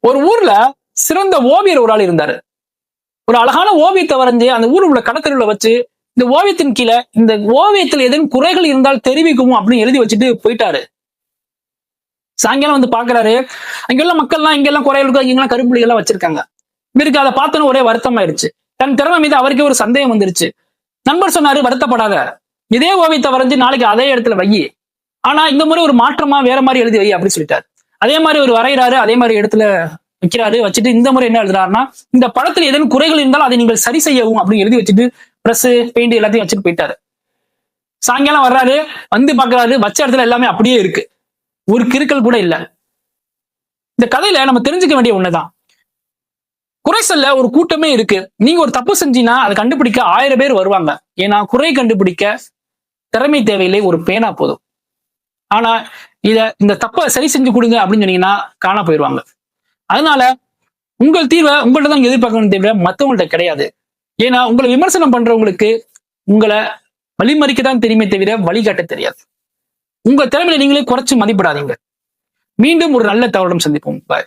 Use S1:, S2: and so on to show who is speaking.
S1: ஒரு ஊர்ல சிறந்த ஓவியர் ஒரு ஆள் இருந்தாரு. ஒரு அழகான ஓவியத்தை வரைஞ்சு அந்த ஊர் உள்ள கடத்தெருவுல வச்சு இந்த ஓவியத்தின் கீழே இந்த ஓவியத்தில் ஏதேனும் குறைகள் இருந்தால் தெரிவிக்கும் அப்படின்னு எழுதி வச்சுட்டு போயிட்டாரு. சாயங்காலம் வந்து பாக்குறாரு, அங்கெல்லாம் மக்கள்லாம் இங்கெல்லாம் குறைகள் இருக்கும், இங்கெல்லாம் கருப்புள்ளிகள் எல்லாம் வச்சிருக்காங்க. இவருக்கு அதை பார்த்தோன்னு ஒரே வருத்தமாயிருச்சு. தன் திறமை மீது அவருக்கே ஒரு சந்தேகம் வந்துருச்சு. நண்பர் சொன்னாரு, வருத்தப்படாத, இதே ஓவியத்தை வரைஞ்சு நாளைக்கு அதே இடத்துல வை, ஆனா இந்த முறை ஒரு மாற்றமா வேற மாதிரி எழுதி வை அப்படின்னு சொல்லிட்டாரு. அதே மாதிரி ஒரு வரைகிறாரு, அதே மாதிரி இடத்துல வைக்கிறாரு. வச்சுட்டு இந்த முறை என்ன எழுதுறாருன்னா, இந்த படத்துல ஏதேனும் குறைகள் இருந்தால் அதை நீங்கள் சரி செய்யவும் அப்படின்னு எழுதி வச்சுட்டு பிரஸ் பெயிண்ட் எல்லாத்தையும் வச்சுட்டு போயிட்டாரு. சாயங்காலம் வர்றாரு, வந்து பாக்குறாரு, வச்ச இடத்துல எல்லாமே அப்படியே இருக்கு, ஒரு கிறுக்கல் கூட இல்ல. இந்த கதையில நம்ம தெரிஞ்சுக்க வேண்டிய ஒண்ணுதான், குறை சொல்ல ஒரு கூட்டமே இருக்கு. நீங்க ஒரு தப்பு செஞ்சீங்கன்னா அதை கண்டுபிடிக்க 1000 பேர் வருவாங்க. ஏன்னா குறை கண்டுபிடிக்க திறமை தேவையில்லை, ஒரு பேனா போதும். ஆனா இந்த தப்பை சரி செஞ்சு கொடுங்க அப்படின்னு சொன்னீங்கன்னா காணா போயிடுவாங்க. அதனால உங்கள் தீர்வை உங்கள்ட்ட தான் எதிர்பார்க்கணும் தவிர மற்றவங்கள்ட்ட கிடையாது. ஏன்னா உங்களை விமர்சனம் பண்றவங்களுக்கு உங்களை வழிமறிக்க தான் தெரியுமே தவிர வழிகாட்ட தெரியாது. உங்க திறமையில நீங்களே குறைச்சு மதிப்பிடாதீங்க. மீண்டும் ஒரு நல்ல தகவலுடன் சந்திப்போம். பாய்.